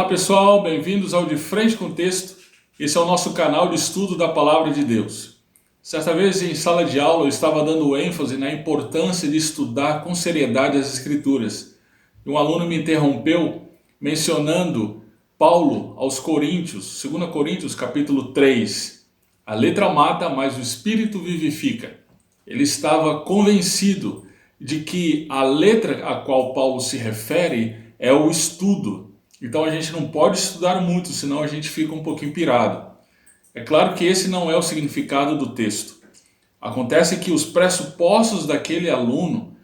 Olá pessoal, bem-vindos ao De Frente com o Texto. Esse é o nosso canal de estudo da Palavra de Deus. Certa vez em sala de aula eu estava dando ênfase na importância de estudar com seriedade as Escrituras. E um aluno me interrompeu mencionando Paulo aos Coríntios, 2 Coríntios capítulo 3. A letra mata, mas o Espírito vivifica. Ele estava convencido de que a letra a qual Paulo se refere é o estudo. Então a gente não pode estudar muito, senão a gente fica um pouquinho pirado. É claro que esse não é o significado do texto. Acontece que os pressupostos daquele aluno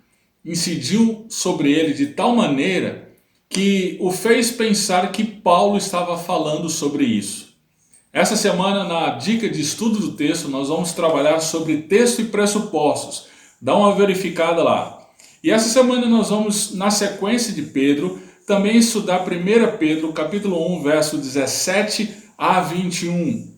incidiu sobre ele de tal maneira que o fez pensar que Paulo estava falando sobre isso. Essa semana, na dica de estudo do texto, nós vamos trabalhar sobre texto e pressupostos. Dá uma verificada lá. E essa semana nós vamos, na sequência de Pedro, também estudar 1 Pedro, capítulo 1, verso 17 a 21.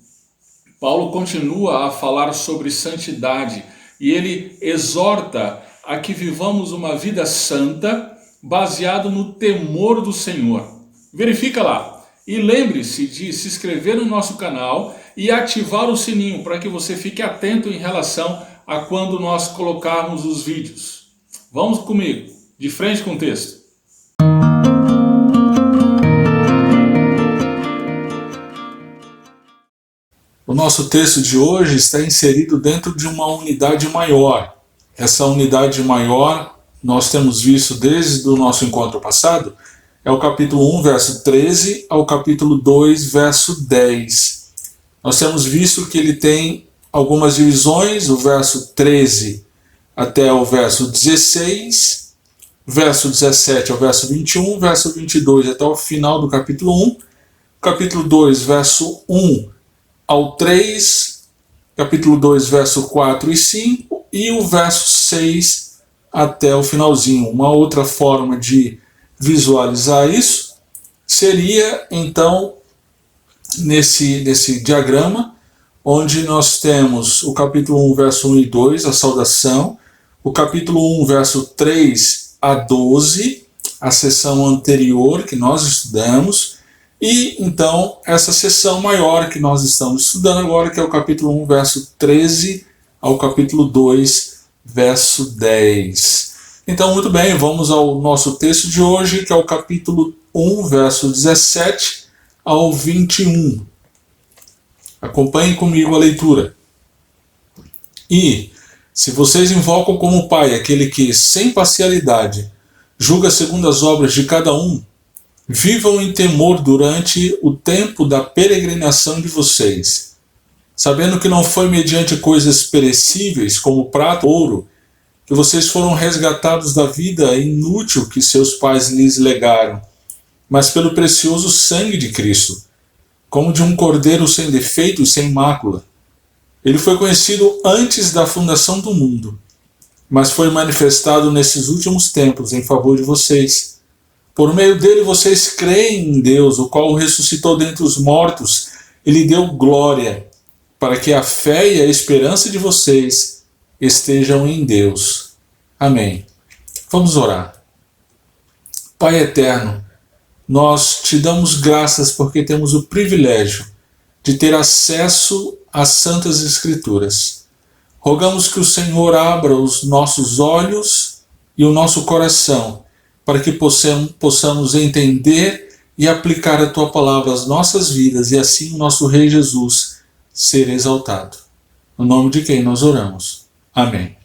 Paulo continua a falar sobre santidade e ele exorta a que vivamos uma vida santa baseado no temor do Senhor. Verifica lá. E lembre-se de se inscrever no nosso canal e ativar o sininho para que você fique atento em relação a quando nós colocarmos os vídeos. Vamos comigo, de frente com o texto. O nosso texto de hoje está inserido dentro de uma unidade maior. Essa unidade maior nós temos visto desde o nosso encontro passado, é o capítulo 1, verso 13 ao capítulo 2, verso 10. Nós temos visto que ele tem algumas divisões, o verso 13 até o verso 16, verso 17 ao verso 21, verso 22 até o final do capítulo 1, capítulo 2, verso 1 ao 3, capítulo 2, verso 4 e 5, e o verso 6 até o finalzinho. Uma outra forma de visualizar isso seria, então, nesse diagrama, onde nós temos o capítulo 1, verso 1 e 2, a saudação, o capítulo 1, verso 3 a 12, a sessão anterior que nós estudamos, e então essa sessão maior que nós estamos estudando agora, que é o capítulo 1, verso 13 ao capítulo 2, verso 10. Então, muito bem, vamos ao nosso texto de hoje, que é o capítulo 1, verso 17 ao 21. Acompanhem comigo a leitura. E, se vocês invocam como Pai aquele que, sem parcialidade, julga segundo as obras de cada um, vivam em temor durante o tempo da peregrinação de vocês, sabendo que não foi mediante coisas perecíveis, como prata ou ouro, que vocês foram resgatados da vida inútil que seus pais lhes legaram, mas pelo precioso sangue de Cristo, como de um cordeiro sem defeito e sem mácula. Ele foi conhecido antes da fundação do mundo, mas foi manifestado nesses últimos tempos em favor de vocês. Por meio dele vocês creem em Deus, o qual o ressuscitou dentre os mortos e lhe deu glória, para que a fé e a esperança de vocês estejam em Deus. Amém. Vamos orar. Pai eterno, nós te damos graças porque temos o privilégio de ter acesso às Santas Escrituras. Rogamos que o Senhor abra os nossos olhos e o nosso coração para que possamos entender e aplicar a Tua Palavra às nossas vidas e assim o nosso Rei Jesus ser exaltado. No nome de quem nós oramos. Amém.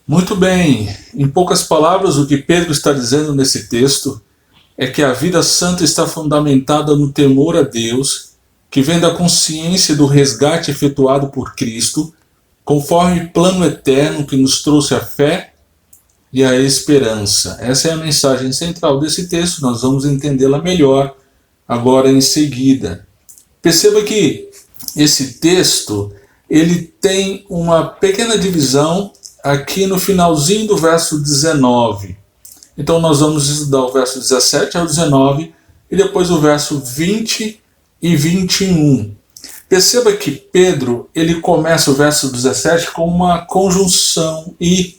Muito bem, em poucas palavras, o que Pedro está dizendo nesse texto é que a vida santa está fundamentada no temor a Deus, que vem da consciência do resgate efetuado por Cristo, conforme plano eterno que nos trouxe a fé e a esperança. Essa é a mensagem central desse texto, nós vamos entendê-la melhor agora em seguida. Perceba que esse texto ele tem uma pequena divisão aqui no finalzinho do verso 19. Então nós vamos estudar o verso 17 ao 19 e depois o verso 20 e 21. Perceba que Pedro ele começa o verso 17 com uma conjunção e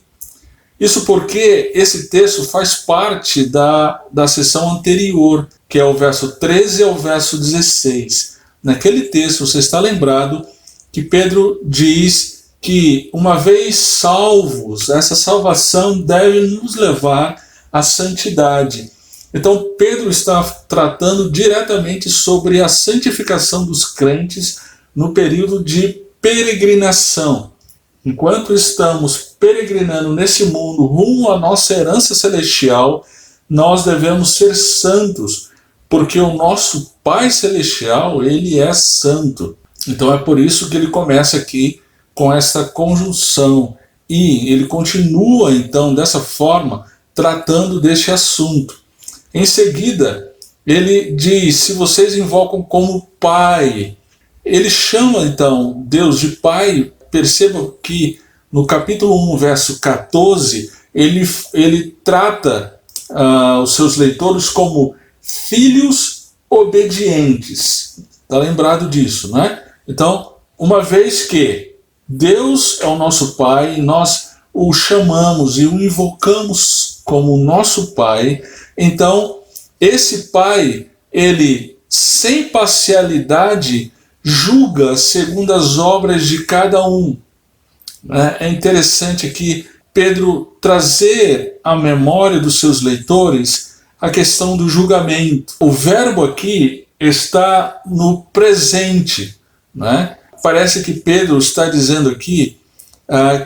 Isso porque esse texto faz parte da sessão anterior, que é o verso 13 ao verso 16. Naquele texto, você está lembrado que Pedro diz que, uma vez salvos, essa salvação deve nos levar à santidade. Então, Pedro está tratando diretamente sobre a santificação dos crentes no período de peregrinação. Enquanto estamos peregrinando nesse mundo rumo à nossa herança celestial, nós devemos ser santos, porque o nosso Pai Celestial, ele é santo. Então é por isso que ele começa aqui com essa conjunção, e ele continua então dessa forma, tratando deste assunto. Em seguida, ele diz, se vocês invocam como Pai, ele chama então Deus de Pai. Perceba que no capítulo 1, verso 14, ele trata os seus leitores como filhos obedientes. Está lembrado disso, não é? Então, uma vez que Deus é o nosso Pai, nós o chamamos e o invocamos como nosso Pai, então esse Pai, ele sem parcialidade julga segundo as obras de cada um. É interessante aqui Pedro trazer à memória dos seus leitores a questão do julgamento. O verbo aqui está no presente, né? Parece que Pedro está dizendo aqui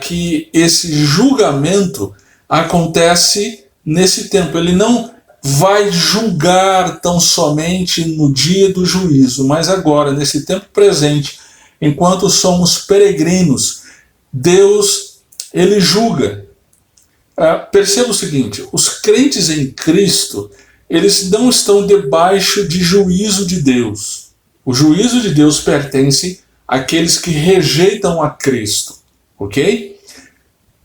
que esse julgamento acontece nesse tempo. Ele não vai julgar tão somente no dia do juízo, mas agora, nesse tempo presente, enquanto somos peregrinos, Deus, ele julga. Perceba o seguinte, os crentes em Cristo, eles não estão debaixo de juízo de Deus. O juízo de Deus pertence àqueles que rejeitam a Cristo, ok?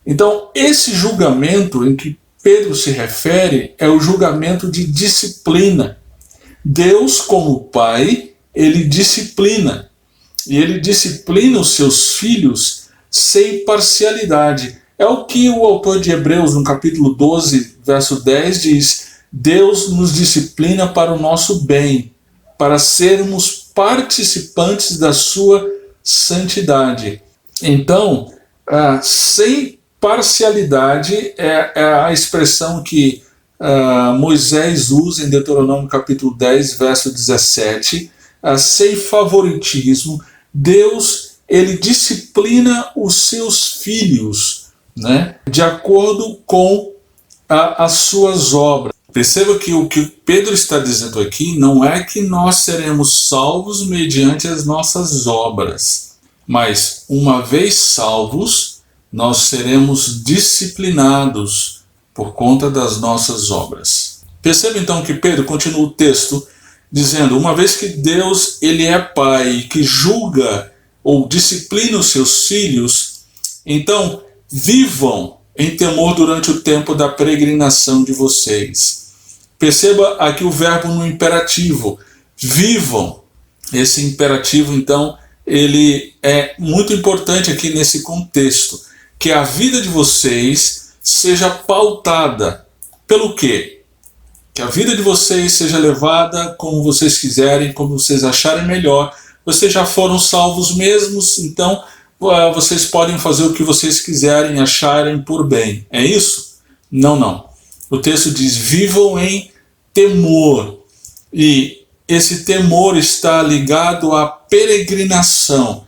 Então, esse julgamento em que Pedro se refere é o julgamento de disciplina. Deus, como Pai, ele disciplina. E ele disciplina os seus filhos sem parcialidade. É o que o autor de Hebreus, no capítulo 12, verso 10, diz: Deus nos disciplina para o nosso bem, para sermos participantes da sua santidade. Então, sem parcialidade é a expressão que Moisés usa em Deuteronômio capítulo 10, verso 17, sem favoritismo. Deus, ele disciplina os seus filhos, né, de acordo com as suas obras. Perceba que o que Pedro está dizendo aqui não é que nós seremos salvos mediante as nossas obras, mas uma vez salvos, nós seremos disciplinados por conta das nossas obras. Perceba então que Pedro continua o texto dizendo, uma vez que Deus, ele é Pai, que julga ou disciplina os seus filhos, então vivam em temor durante o tempo da peregrinação de vocês. Perceba aqui o verbo no imperativo, vivam. Esse imperativo, então, ele é muito importante aqui nesse contexto, que a vida de vocês seja pautada pelo quê? Que a vida de vocês seja levada como vocês quiserem, como vocês acharem melhor. Vocês já foram salvos mesmos, então vocês podem fazer o que vocês quiserem, acharem por bem. É isso? Não, não. O texto diz, vivam em temor. E esse temor está ligado à peregrinação.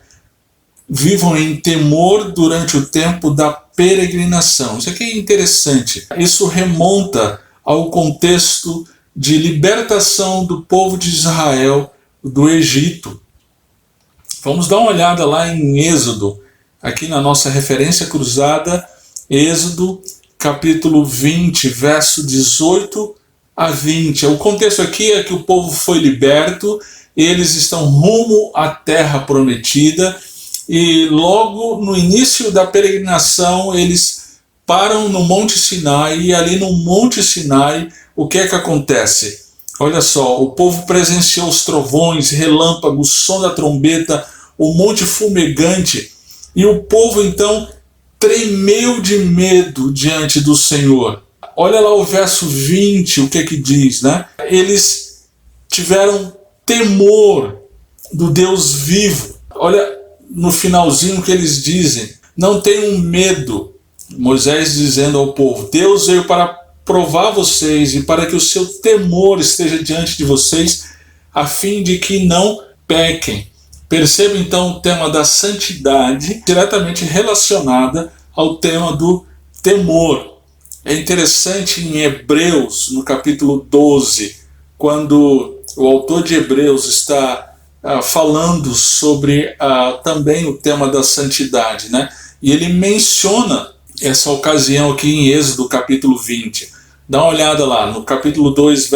Vivam em temor durante o tempo da peregrinação. Isso aqui é interessante. Isso remonta ao contexto de libertação do povo de Israel do Egito. Vamos dar uma olhada lá em Êxodo, aqui na nossa referência cruzada, Êxodo capítulo 20, verso 18 a 20. O contexto aqui é que o povo foi liberto, eles estão rumo à terra prometida, e logo no início da peregrinação eles param no Monte Sinai, e ali no Monte Sinai, o que é que acontece? Olha só, o povo presenciou os trovões, relâmpagos, som da trombeta, o monte fumegante, e o povo então tremeu de medo diante do Senhor. Olha lá o verso 20, o que diz, né? Eles tiveram temor do Deus vivo. Olha no finalzinho o que eles dizem: não tenham medo. Moisés dizendo ao povo: Deus veio para provar vocês e para que o seu temor esteja diante de vocês, a fim de que não pequem. Perceba então o tema da santidade diretamente relacionada ao tema do temor. É interessante em Hebreus, no capítulo 12, quando o autor de Hebreus está falando sobre também o tema da santidade, né? E ele menciona essa ocasião aqui em Êxodo capítulo 20. Dá uma olhada lá, no capítulo 12,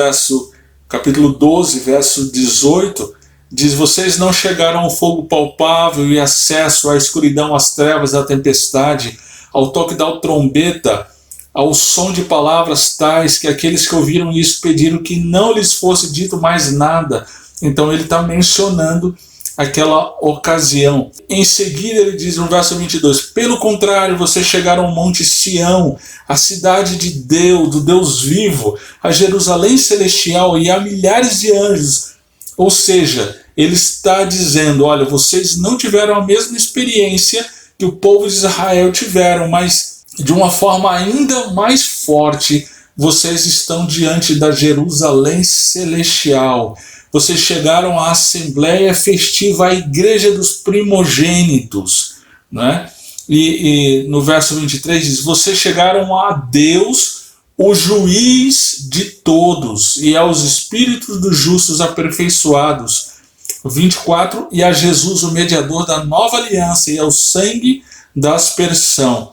verso 18, diz: vocês não chegaram ao fogo palpável e acesso à escuridão, às trevas, à tempestade, ao toque da trombeta, ao som de palavras tais que aqueles que ouviram isso pediram que não lhes fosse dito mais nada. Então ele está mencionando aquela ocasião. Em seguida ele diz no verso 22, pelo contrário, vocês chegaram ao monte Sião, a cidade de Deus, do Deus vivo, a Jerusalém celestial e a milhares de anjos. Ou seja, ele está dizendo, olha, vocês não tiveram a mesma experiência que o povo de Israel tiveram, mas de uma forma ainda mais forte, vocês estão diante da Jerusalém celestial. Vocês chegaram à Assembleia Festiva, à Igreja dos Primogênitos, né? E no verso 23 diz, vocês chegaram a Deus, o juiz de todos, e aos espíritos dos justos aperfeiçoados. 24, e a Jesus, o mediador da nova aliança, e ao sangue da aspersão,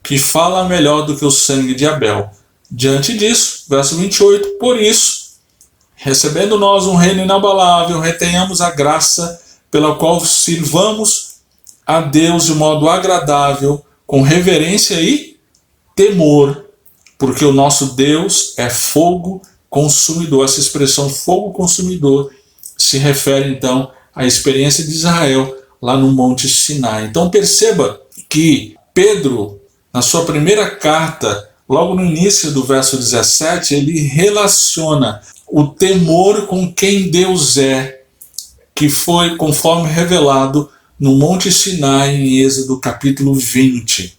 que fala melhor do que o sangue de Abel. Diante disso, verso 28, por isso, recebendo nós um reino inabalável, retenhamos a graça pela qual sirvamos a Deus de modo agradável, com reverência e temor, porque o nosso Deus é fogo consumidor. Essa expressão fogo consumidor se refere então à experiência de Israel lá no Monte Sinai. Então perceba que Pedro, na sua primeira carta, logo no início do verso 17, ele relaciona o temor com quem Deus é, que foi conforme revelado no Monte Sinai, em Êxodo capítulo 20.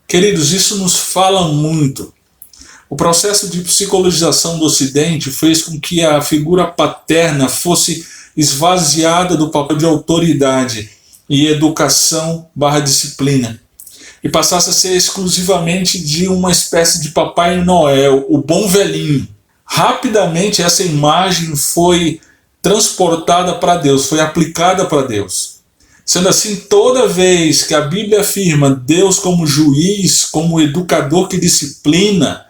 Queridos, isso nos fala muito. O processo de psicologização do Ocidente fez com que a figura paterna fosse esvaziada do papel de autoridade e educação/disciplina, e passasse a ser exclusivamente de uma espécie de Papai Noel, o bom velhinho. Rapidamente essa imagem foi transportada para Deus, foi aplicada para Deus. Sendo assim, toda vez que a Bíblia afirma Deus como juiz, como educador que disciplina,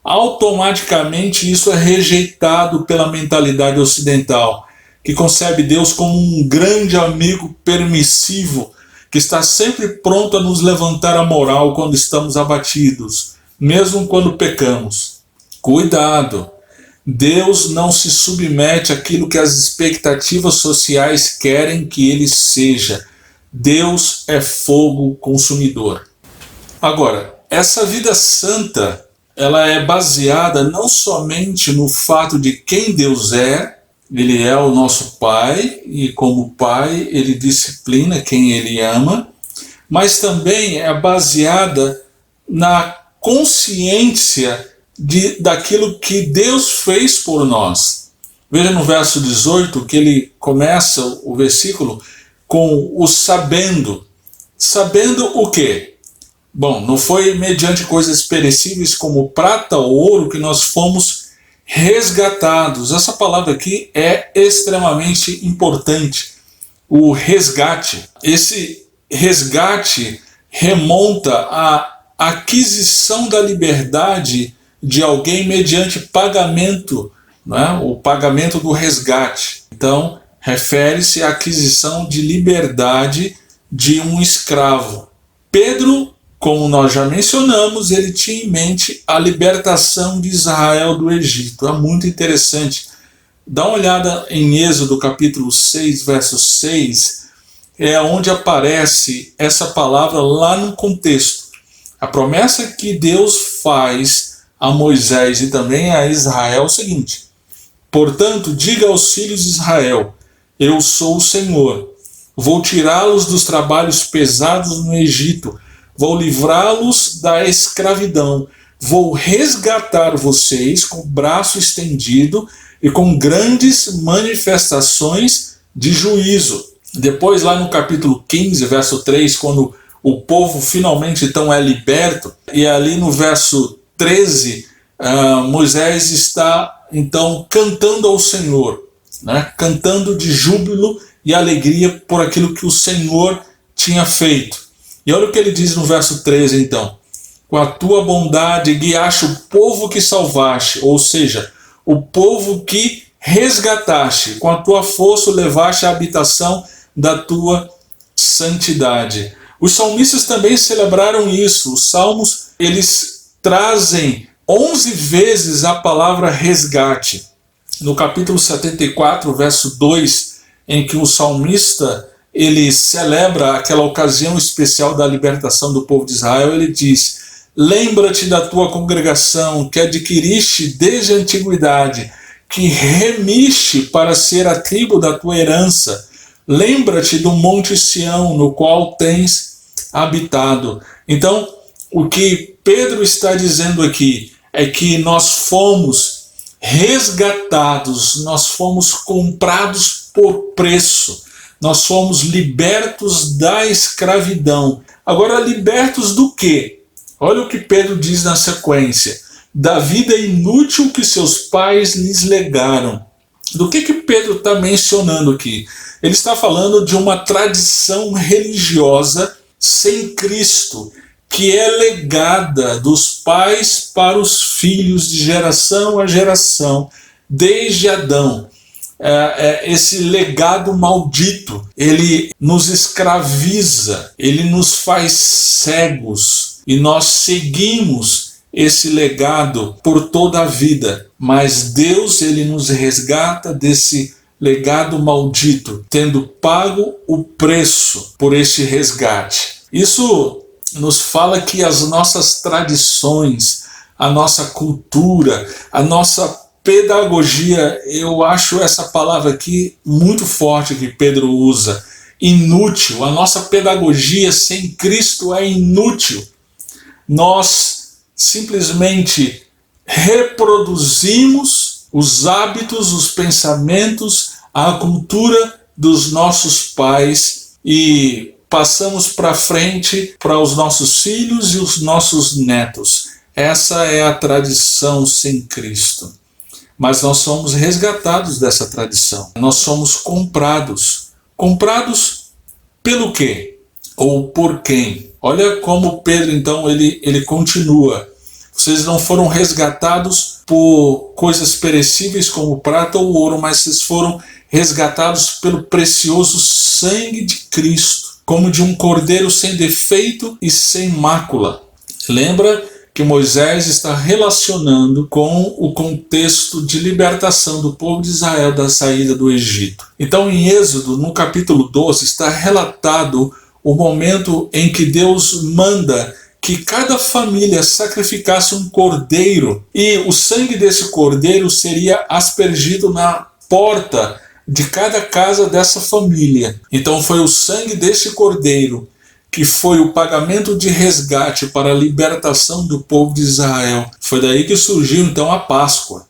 automaticamente isso é rejeitado pela mentalidade ocidental, que concebe Deus como um grande amigo permissivo, que está sempre pronto a nos levantar a moral quando estamos abatidos, mesmo quando pecamos. Cuidado! Deus não se submete àquilo que as expectativas sociais querem que ele seja. Deus é fogo consumidor. Agora, essa vida santa, ela é baseada não somente no fato de quem Deus é, ele é o nosso Pai, e como Pai ele disciplina quem ele ama, mas também é baseada na consciência daquilo que Deus fez por nós. Veja no verso 18 que ele começa o versículo com o sabendo. Sabendo o quê? Bom, não foi mediante coisas perecíveis como prata ou ouro que nós fomos resgatados. Essa palavra aqui é extremamente importante. O resgate. Esse resgate remonta à aquisição da liberdade de alguém mediante pagamento, né? O pagamento do resgate. Então, refere-se à aquisição de liberdade de um escravo. Pedro, como nós já mencionamos, ele tinha em mente a libertação de Israel do Egito. É muito interessante. Dá uma olhada em Êxodo capítulo 6, verso 6, é onde aparece essa palavra lá no contexto. A promessa que Deus faz a Moisés e também a Israel é o seguinte: portanto, diga aos filhos de Israel, eu sou o Senhor, vou tirá-los dos trabalhos pesados no Egito, vou livrá-los da escravidão, vou resgatar vocês com o braço estendido e com grandes manifestações de juízo. Depois, lá no capítulo 15, verso 3, quando o povo finalmente então é liberto, e ali no verso 13, Moisés está então cantando ao Senhor, né? Cantando de júbilo e alegria por aquilo que o Senhor tinha feito. E olha o que ele diz no verso 13 então: com a tua bondade guiaste o povo que salvaste, ou seja, o povo que resgataste, com a tua força levaste à habitação da tua santidade. Os salmistas também celebraram isso. Os salmos, eles trazem 11 vezes a palavra resgate. No capítulo 74, verso 2, em que o salmista ele celebra aquela ocasião especial da libertação do povo de Israel, ele diz: lembra-te da tua congregação que adquiriste desde a antiguidade, que remiste para ser a tribo da tua herança. Lembra-te do monte Sião, no qual tens habitado. Então, o que Pedro está dizendo aqui é que nós fomos resgatados, nós fomos comprados por preço, nós fomos libertos da escravidão. Agora, libertos do quê? Olha o que Pedro diz na sequência: da vida inútil que seus pais lhes legaram. Do que Pedro está mencionando aqui? Ele está falando de uma tradição religiosa sem Cristo, que é legada dos pais para os filhos de geração a geração, desde Adão. Esse legado maldito, ele nos escraviza, ele nos faz cegos, e nós seguimos esse legado por toda a vida. Mas Deus, ele nos resgata desse legado maldito, tendo pago o preço por este resgate. Isso nos fala que as nossas tradições, a nossa cultura, a nossa pedagogia, eu acho essa palavra aqui muito forte que Pedro usa, inútil. A nossa pedagogia sem Cristo é inútil. Nós simplesmente reproduzimos os hábitos, os pensamentos, a cultura dos nossos pais e passamos para frente para os nossos filhos e os nossos netos. Essa é a tradição sem Cristo. Mas nós somos resgatados dessa tradição. Nós somos comprados. Comprados pelo quê? Ou por quem? Olha como Pedro, então, ele continua. Vocês não foram resgatados por coisas perecíveis como prata ou ouro, mas vocês foram resgatados pelo precioso sangue de Cristo, como de um cordeiro sem defeito e sem mácula. Lembra que Moisés está relacionando com o contexto de libertação do povo de Israel da saída do Egito. Então, em Êxodo, no capítulo 12, está relatado o momento em que Deus manda que cada família sacrificasse um cordeiro, e o sangue desse cordeiro seria aspergido na porta de cada casa dessa família. Então foi o sangue desse cordeiro que foi o pagamento de resgate para a libertação do povo de Israel. Foi daí que surgiu então a Páscoa.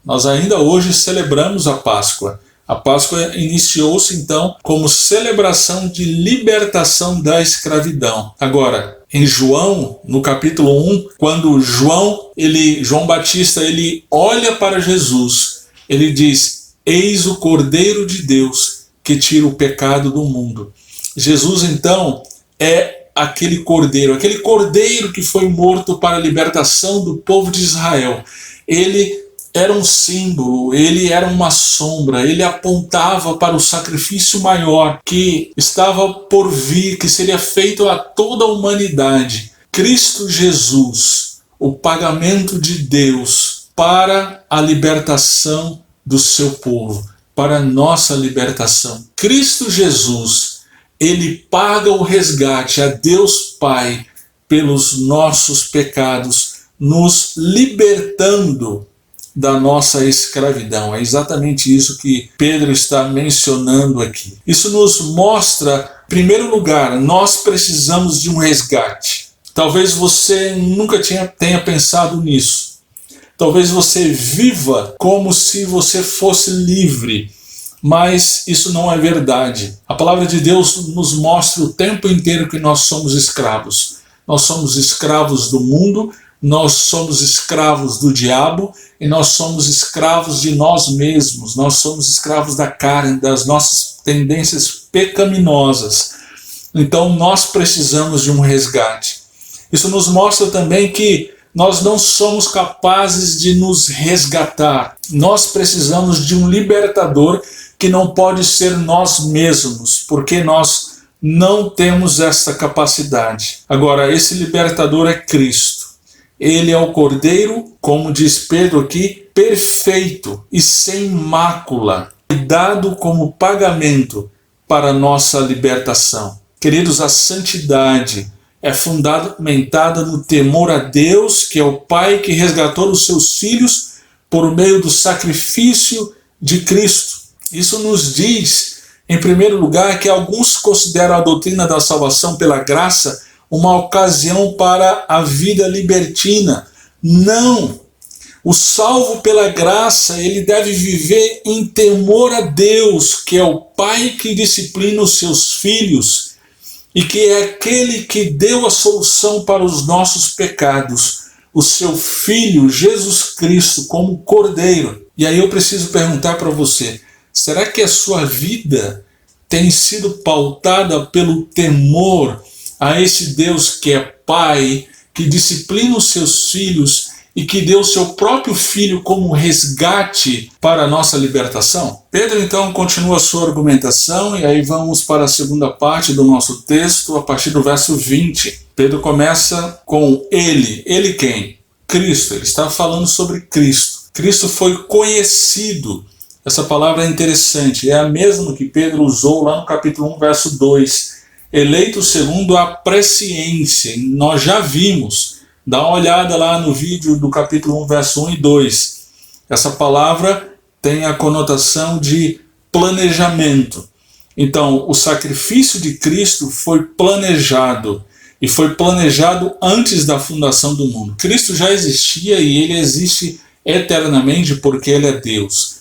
Nós ainda hoje celebramos a Páscoa. A Páscoa iniciou-se então como celebração de libertação da escravidão. Agora, em João, no capítulo 1, quando João Batista, ele olha para Jesus, ele diz: eis o Cordeiro de Deus que tira o pecado do mundo. Jesus então é aquele cordeiro que foi morto para a libertação do povo de Israel. Ele era um símbolo, ele era uma sombra, ele apontava para o sacrifício maior que estava por vir, que seria feito a toda a humanidade. Cristo Jesus, o pagamento de Deus para a libertação do seu povo, para a nossa libertação. Cristo Jesus, ele paga o resgate a Deus Pai pelos nossos pecados, nos libertando da nossa escravidão. É exatamente isso que Pedro está mencionando aqui. Isso nos mostra, em primeiro lugar, nós precisamos de um resgate. Talvez você nunca tenha pensado nisso. Talvez você viva como se você fosse livre, mas isso não é verdade. A palavra de Deus nos mostra o tempo inteiro que nós somos escravos. Nós somos escravos do mundo, nós somos escravos do diabo e nós somos escravos de nós mesmos. Nós somos escravos da carne, das nossas tendências pecaminosas. Então nós precisamos de um resgate. Isso nos mostra também que nós não somos capazes de nos resgatar. Nós precisamos de um libertador que não pode ser nós mesmos, porque nós não temos essa capacidade. Agora, esse libertador é Cristo. Ele é o Cordeiro, como diz Pedro aqui, perfeito e sem mácula, dado como pagamento para a nossa libertação. Queridos, a santidade é fundamentada no temor a Deus, que é o Pai que resgatou os seus filhos por meio do sacrifício de Cristo. Isso nos diz, em primeiro lugar, que alguns consideram a doutrina da salvação pela graça uma ocasião para a vida libertina. Não! O salvo pela graça, ele deve viver em temor a Deus, que é o Pai que disciplina os seus filhos e que é aquele que deu a solução para os nossos pecados, o seu Filho, Jesus Cristo, como Cordeiro. E aí eu preciso perguntar para você, será que a sua vida tem sido pautada pelo temor a esse Deus que é Pai, que disciplina os seus filhos e que deu o seu próprio Filho como resgate para a nossa libertação? Pedro então continua a sua argumentação e aí vamos para a segunda parte do nosso texto, a partir do verso 20. Pedro começa com ele. Ele quem? Cristo. Ele está falando sobre Cristo. Cristo foi conhecido. Essa palavra é interessante, é a mesma que Pedro usou lá no capítulo 1, verso 2. Eleito segundo a presciência. Nós já vimos. Dá uma olhada lá no vídeo do capítulo 1, verso 1 e 2. Essa palavra tem a conotação de planejamento. Então, o sacrifício de Cristo foi planejado. E foi planejado antes da fundação do mundo. Cristo já existia e ele existe eternamente porque ele é Deus.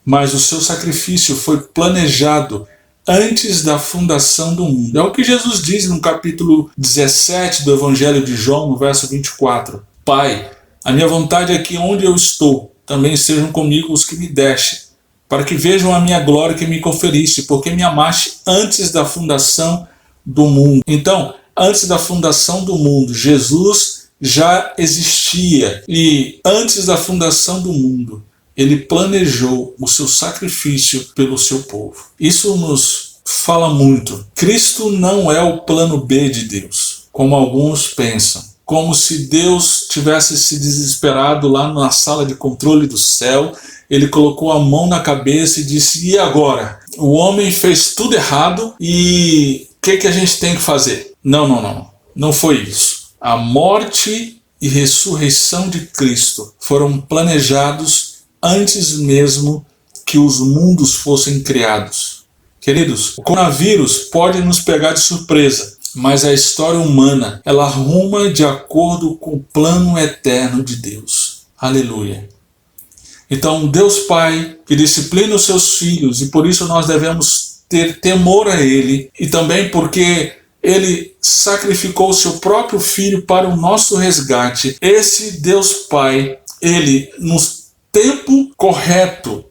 Mas o seu sacrifício foi planejado antes da fundação do mundo. É o que Jesus diz no capítulo 17 do Evangelho de João, no verso 24. Pai, a minha vontade é que onde eu estou, também sejam comigo os que me deste, para que vejam a minha glória que me conferiste, porque me amaste antes da fundação do mundo. Então, antes da fundação do mundo, Jesus já existia. E antes da fundação do mundo, ele planejou o seu sacrifício pelo seu povo. Isso nos fala muito. Cristo não é o plano B de Deus, como alguns pensam. Como se Deus tivesse se desesperado lá na sala de controle do céu, ele colocou a mão na cabeça e disse, e agora? O homem fez tudo errado e o que a gente tem que fazer? Não foi isso. A morte e ressurreição de Cristo foram planejados antes mesmo que os mundos fossem criados. Queridos, o coronavírus pode nos pegar de surpresa, mas a história humana, ela arruma de acordo com o plano eterno de Deus. Aleluia. Então, Deus Pai, que disciplina os seus filhos, e por isso nós devemos ter temor a Ele, e também porque Ele sacrificou o seu próprio Filho para o nosso resgate. Esse Deus Pai, Ele nos tempo correto,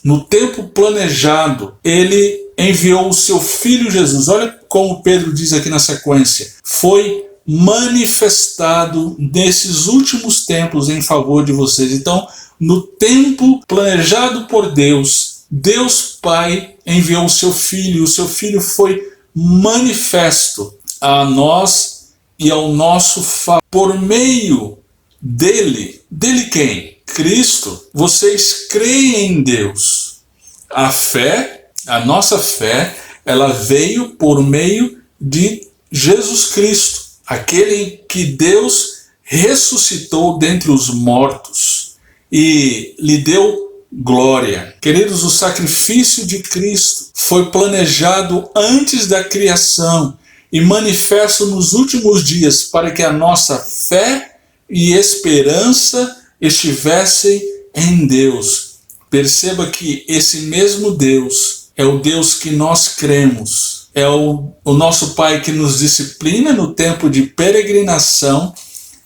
no tempo planejado, ele enviou o seu Filho Jesus. Olha como Pedro diz aqui na sequência. Foi manifestado nesses últimos tempos em favor de vocês. Então, no tempo planejado por Deus, Deus Pai enviou o seu Filho. O seu Filho foi manifesto a nós e ao nosso favor. Por meio dele. Dele quem? Cristo. Vocês creem em Deus. A fé, a nossa fé, ela veio por meio de Jesus Cristo. aquele que Deus ressuscitou dentre os mortos e lhe deu glória. Queridos, o sacrifício de Cristo foi planejado antes da criação e manifesto nos últimos dias para que a nossa fé e esperança estivessem em Deus. Perceba que esse mesmo Deus é o Deus que nós cremos, é o nosso Pai que nos disciplina no tempo de peregrinação,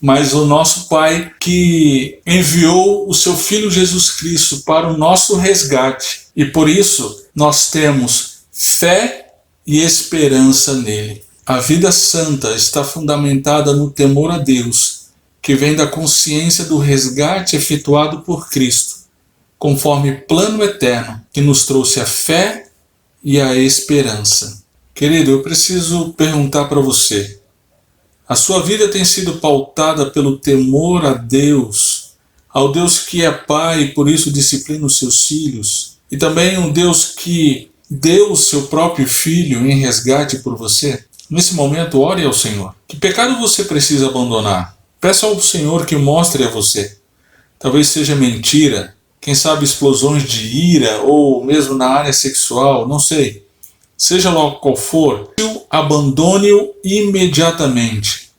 mas o nosso Pai que enviou o seu Filho Jesus Cristo para o nosso resgate. E por isso nós temos fé e esperança nele. A vida santa está fundamentada no temor a Deus, que vem da consciência do resgate efetuado por Cristo, conforme plano eterno que nos trouxe a fé e a esperança. Querido, eu preciso perguntar para você: a sua vida tem sido pautada pelo temor a Deus, ao Deus que é Pai e por isso disciplina os seus filhos, e também um Deus que deu o seu próprio Filho em resgate por você? Nesse momento, ore ao Senhor. Que pecado você precisa abandonar? Peça ao Senhor que mostre a você. Talvez seja mentira, quem sabe explosões de ira, ou mesmo na área sexual, não sei. Seja lá qual for, abandone-o imediatamente.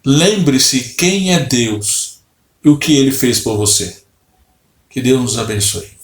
Lembre-se quem é Deus e o que Ele fez por você. Que Deus nos abençoe.